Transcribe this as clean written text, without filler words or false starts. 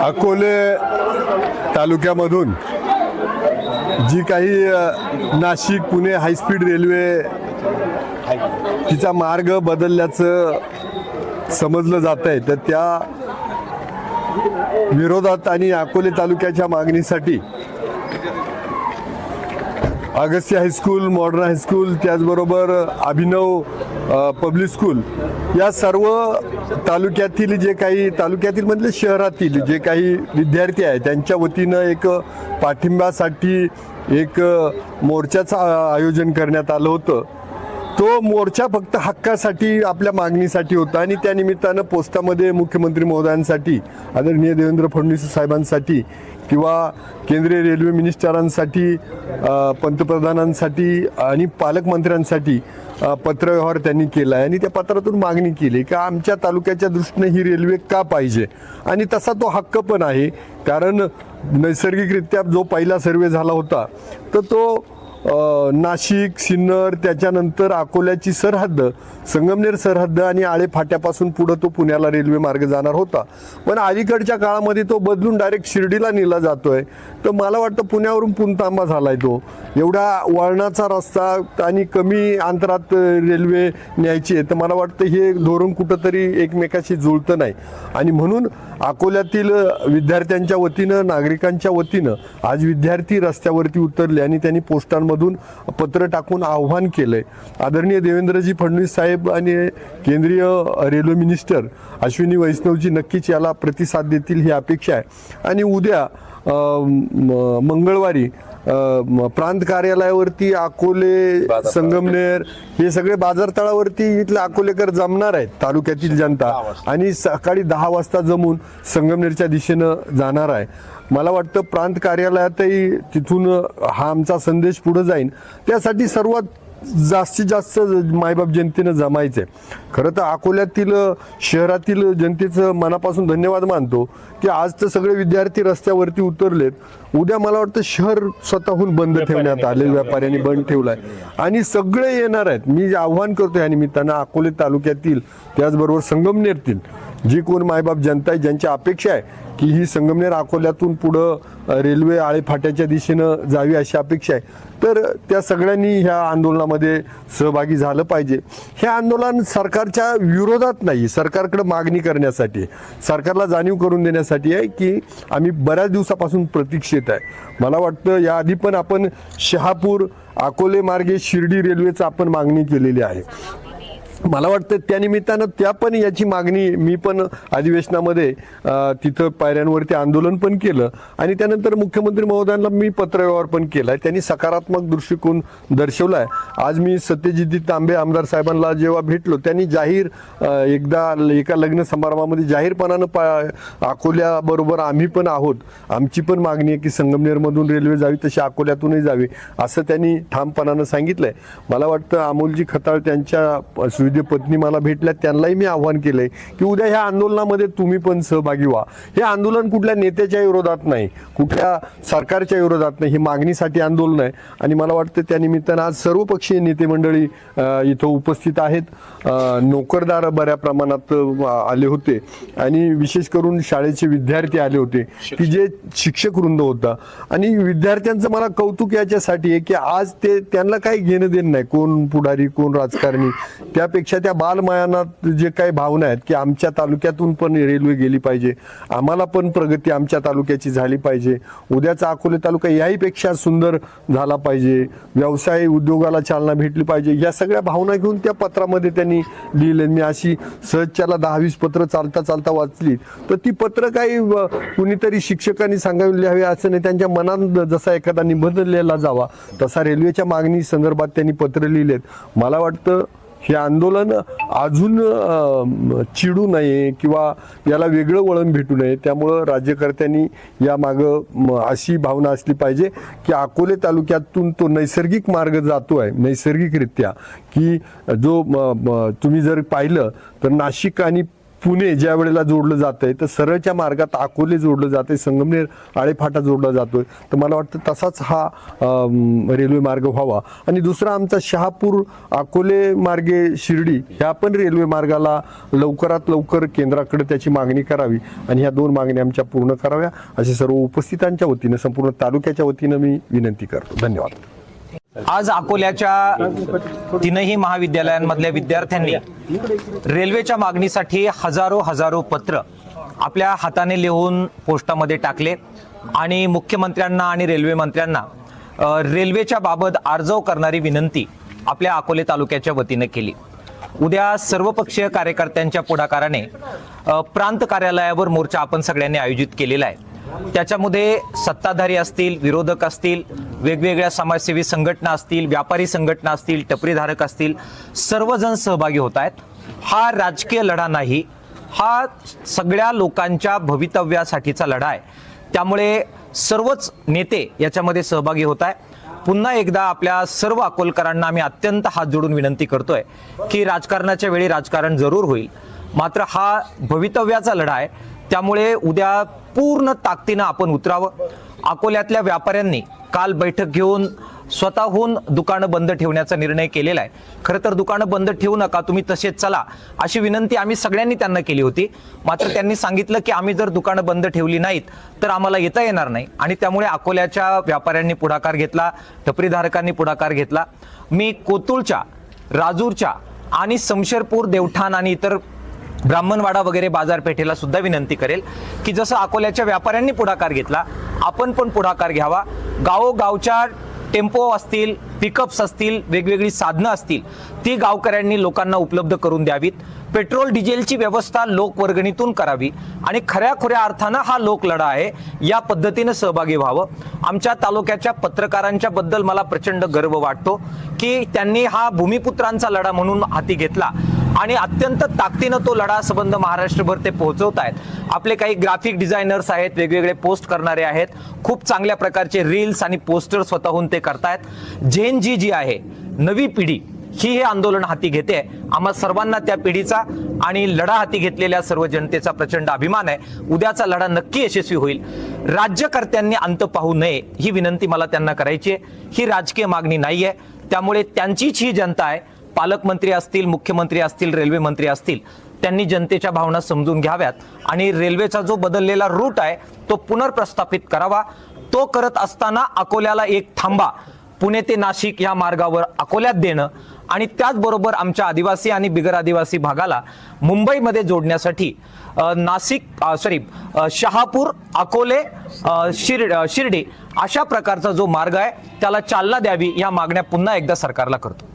अकोले तालुक्यामधून जी काही Nashik Pune high speed railway तिचा मार्ग बदलल्याचं समजलं जात आहे, तर त्या विरोधात आणि अकोले तालुक्याच्या मागणीसाठी अगस्त्य हायस्कूल, मॉडर्न हायस्कूल, त्याचबरोबर अभिनव पब्लिक स्कूल या सर्व तालुक्यातील जे काही तालुक्यातील मधले शहरातील जे काही विद्यार्थी आहेत त्यांच्या वतीनं एक पाठिंब्यासाठी एक मोर्चाचं आयोजन करण्यात आलं होतं. तो मोर्चा फक्त हक्कासाठी, आपल्या मागणीसाठी होता आणि त्या निमित्तानं पोस्टामध्ये मुख्यमंत्री महोदयांसाठी, आदरणीय देवेंद्र फडणवीस साहेबांसाठी किंवा केंद्रीय रेल्वे मिनिस्टरांसाठी, पंतप्रधानांसाठी आणि पालकमंत्र्यांसाठी पत्रव्यवहार त्यांनी केला आहे आणि त्या पत्रातून मागणी केली की आमच्या तालुक्याच्या दृष्टीने ही रेल्वे का पाहिजे. आणि तसा तो हक्क पण आहे, कारण नैसर्गिकरित्या जो पहिला सर्वे झाला होता तर तो नाशिक, सिन्नर, त्याच्यानंतर अकोल्याची सरहद्द, संगमनेर सरहद्द आणि आळे फाट्यापासून पुढं तो पुण्याला रेल्वे मार्ग जाणार होता. पण अलीकडच्या काळामध्ये तो बदलून डायरेक्ट शिर्डीला नेला जातोय. तर मला वाटतं पुण्यावरून पुणतांबा झालाय तो. एवढा वळणाचा रस्ता आणि कमी अंतरात रेल्वे न्यायची आहे, तर मला वाटतं हे धोरण कुठंतरी एकमेकाशी जुळतं नाही. आणि म्हणून अकोल्यातील विद्यार्थ्यांच्या वतीनं, नागरिकांच्या वतीनं आज विद्यार्थी रस्त्यावरती उतरले आणि त्यांनी पोस्टांमधून पत्र टाकून आव्हान केलंय. आदरणीय देवेंद्रजी फडणवीस साहेब आणि केंद्रीय रेल्वे मिनिस्टर अश्विनी वैष्णवजी नक्कीच याला प्रतिसाद देतील ही अपेक्षा आहे. आणि उद्या मंगळवारी प्रांत कार्यालयावरती अकोले, संगमनेर हे सगळे बाजारतळावरती इथले अकोलेकर जमणार आहेत, तालुक्यातील जनता, आणि सकाळी 10 वाजता जमून संगमनेरच्या दिशेनं जाणार आहे. मला वाटतं प्रांत कार्यालयातही तिथून हा आमचा संदेश पुढे जाईल. त्यासाठी सर्वात जास्तीत जास्त मायबाप जनतेनं जमायचं आहे. खरं तर अकोल्यातील शहरातील जनतेचं मनापासून धन्यवाद मानतो की आज तर सगळे विद्यार्थी रस्त्यावरती उतरलेत. उद्या मला वाटतं शहर स्वतःहून बंद ठेवण्यात आले, व्यापाऱ्यांनी बंद ठेवलाय आणि सगळे येणार आहेत. मी आव्हान करतो या निमित्तानं अकोले तालुक्यातील, त्याचबरोबर संगमनेरतील जी कोण मायबाप जनता आहे, ज्यांची अपेक्षा आहे की ही संगमनेर अकोल्यातून पुढं रेल्वे आळे फाट्याच्या दिशेनं जावी अशी अपेक्षा आहे, तर त्या सगळ्यांनी ह्या आंदोलनामध्ये सहभागी झालं पाहिजे. हे आंदोलन सरकारच्या विरोधात नाही, सरकारकडे मागणी करण्यासाठी, सरकारला जाणीव करून देण्यासाठी आहे की आम्ही बऱ्याच दिवसापासून प्रतीक्षेत आहे. मला वाटतं याआधी पण आपण शहापूर अकोले मार्गे शिर्डी रेल्वेचं आपण मागणी केलेली आहे. मला वाटतं त्यानिमित्तानं त्या पण याची मागणी, मी पण अधिवेशनामध्ये तिथं पायऱ्यांवरती आंदोलन पण केलं आणि त्यानंतर मुख्यमंत्री महोदयांना मी पत्रव्यवहार पण केला आहे. त्यांनी सकारात्मक दृष्टिकोन दर्शवला आहे. आज मी सत्यजित तांबे आमदार साहेबांना जेव्हा भेटलो, त्यांनी जाहीर एकदा एका लग्न समारंभामध्ये जाहीरपणानं अकोल्याबरोबर आम्ही पण आहोत, आमची पण मागणी आहे की संगमनेरमधून रेल्वे जावी तशी अकोल्यातूनही जावी असं त्यांनी ठामपणानं सांगितलंय. मला वाटतं अमोलजी खताळ त्यांच्या सुविधे पत्नी मला भेटल्या, त्यांनाही मी आव्हान केलंय की उद्या ह्या आंदोलनामध्ये तुम्ही पण सहभागी व्हा. हे आंदोलन कुठल्या नेत्याच्या विरोधात नाही, कुठल्या सरकारच्या विरोधात नाही, हे मागणीसाठी आंदोलन आहे. आणि मला वाटतं त्या निमित्तानं आज सर्वपक्षीय नेते मंडळी इथं उपस्थित आहेत. नोकरदार बऱ्या प्रमाणात आले होते आणि विशेष करून शाळेचे विद्यार्थी आले होते की जे शिक्षक वृंद होता. आणि विद्यार्थ्यांचं मला कौतुक याच्यासाठी आहे की आज ते त्यांना काही घेणं देणं नाही, कोण पुढारी कोण राजकारणी, त्यापेक्षा त्या बालमयानात जे काही भावना आहेत की आमच्या तालुक्यातून पण रेल्वे गेली पाहिजे, आम्हाला पण प्रगती आमच्या तालुक्याची झाली पाहिजे, उद्याचा अकोले तालुका याहीपेक्षा सुंदर झाला पाहिजे, व्यवसाय उद्योगाला चालना भेटली पाहिजे, या सगळ्या भावना घेऊन त्या पत्रामध्ये त्यांनी लिहिले. मी अशी सहजच्याला 10-20 पत्र चालता चालता वाचली, तर ती पत्र काही कुणीतरी शिक्षकांनी सांगावी लिहावी असं नाही, त्यांच्या मनात जसा एखादा निबंध लिहिला जावा तसा रेल्वेच्या मागणी संदर्भात त्यांनी पत्र लिहिलेत. मला वाटतं हे आंदोलन अजून चिडू नये किंवा याला वेगळं वळण भेटू नये. त्यामुळं राज्यकर्त्यांनी या मागं अशी भावना असली पाहिजे की अकोले तालुक्यातून तो नैसर्गिक मार्ग जातो आहे नैसर्गिकरित्या, की जो तुम्ही जर पाहिलं तर नाशिक आणि पुणे ज्या वेळेला जोडलं जातंय तर सरळच्या मार्गात अकोले जोडलं जातंय, संगमनेर आळेफाटा जोडला जातोय. तर मला वाटतं तसाच हा रेल्वे मार्ग व्हावा. आणि दुसरा आमचा शहापूर अकोले मार्गे शिर्डी ह्या पण रेल्वे मार्गाला लवकरात लवकर केंद्राकडे त्याची मागणी करावी आणि ह्या 2 मागण्या आमच्या पूर्ण कराव्या असे सर्व उपस्थितांच्या वतीनं, संपूर्ण तालुक्याच्या वतीनं मी विनंती करतो. धन्यवाद. आज अकोल्याच्या 3ही महाविद्यालयांमधल्या विद्यार्थ्यांनी रेल्वेच्या मागणीसाठी हजारो पत्र आपल्या हाताने लिहून पोस्टामध्ये टाकले आणि मुख्यमंत्र्यांना आणि रेल्वे मंत्र्यांना रेल्वेच्या बाबत आर्जव करणारी विनंती आपल्या अकोले तालुक्याच्या वतीने केली. उद्या सर्वपक्षीय कार्यकर्त्यांच्या पुढाकाराने प्रांत कार्यालयावर मोर्चा आपण सगळ्यांनी आयोजित केलेला आहे. त्याच्यामध्ये सत्ताधारी असतील, विरोधक असतील, वेगवेगळ्या समाजसेवी संघटना असतील, व्यापारी संघटना असतील, टपरीधारक असतील, सर्वजण सहभागी होत आहेत. हा राजकीय लढा नाही, हा सगळ्या लोकांच्या भवितव्यासाठीचा लढा आहे. त्यामुळे सर्वच नेते याच्यामध्ये सहभागी होत आहे. पुन्हा एकदा आपल्या सर्व अकोलकरांना आम्ही अत्यंत हात जोडून विनंती करतोय की राजकारणाच्या वेळी राजकारण जरूर होईल, मात्र हा भवितव्याचा लढा आहे. त्यामुळे उद्या पूर्ण ताकदीनं आपण उतरावं. अकोल्यातल्या व्यापाऱ्यांनी काल बैठक घेऊन स्वतःहून दुकानं बंद ठेवण्याचा निर्णय केलेला आहे. खरं तर दुकानं बंद ठेवू नका, तुम्ही तसेच चला अशी विनंती आम्ही सगळ्यांनी त्यांना केली होती. मात्र त्यांनी सांगितलं की आम्ही जर दुकानं बंद ठेवली नाहीत तर आम्हाला येता येणार नाही. आणि त्यामुळे अकोल्याच्या व्यापाऱ्यांनी पुढाकार घेतला, टपरीधारकांनी पुढाकार घेतला. मी कोतुळच्या, राजूरच्या आणि शमशेरपूर, देवठाण आणि इतर ब्राह्मणवाडा वगैरे बाजारपेठेला सुद्धा विनंती करेल की जसं अकोल्याच्या व्यापाऱ्यांनी पुढाकार घेतला, आपण पण पुढाकार घ्यावा. गावोगावच्या टेम्पो असतील, पिकअप्स असतील, वेगवेगळी साधनं असतील, ती गावकऱ्यांनी लोकांना उपलब्ध करून द्यावीत. पेट्रोल डिझेलची व्यवस्था लोकवर्गणीतून करावी आणि खऱ्या अर्थानं हा लोकलढा आहे, या पद्धतीनं सहभागी व्हावं. आमच्या तालुक्याच्या पत्रकारांच्या बद्दल मला प्रचंड गर्व वाटतो की त्यांनी हा भूमिपुत्रांचा लढा म्हणून हाती घेतला आणि अत्यंत ताकदीनं तो लढा संबंध महाराष्ट्रभर ते पोहोचवत आहेत. आपले काही ग्राफिक डिझायनर्स आहेत, वेगवेगळे पोस्ट करणारे आहेत, खूप चांगल्या प्रकारचे रील्स आणि पोस्टर स्वतःहून ते करतायत. झेन जी आहे, नवी पिढी ही हे आंदोलन हाती घेते. आम्हा सर्वांना त्या पिढीचा आणि लढा हाती घेतलेल्या सर्व जनतेचा प्रचंड अभिमान आहे. उद्याचा लढा नक्की यशस्वी होईल. राज्यकर्त्यांनी अंत पाहू नये ही विनंती मला त्यांना करायची आहे. ही राजकीय मागणी नाहीये, त्यामुळे त्यांचीच ही जनता आहे. पालकमंत्री असतील, मुख्यमंत्री असतील, रेल्वे मंत्री असतील, त्यांनी जनतेच्या भावना समजून घ्याव्यात आणि रेल्वेचा जो बदललेला रूट आहे तो पुनर्प्रस्थापित करावा. तो करत असताना अकोल्याला एक थांबा पुणे ते नाशिक या मार्गावर अकोल्यात देणं आणि त्याचबरोबर आमच्या आदिवासी आणि बिगर आदिवासी भागाला मुंबईमध्ये जोडण्यासाठी शहापूर, अकोले, शिर्डी अशा प्रकारचा जो मार्ग आहे त्याला चालना द्यावी, या मागण्या पुन्हा एकदा सरकारला करतो.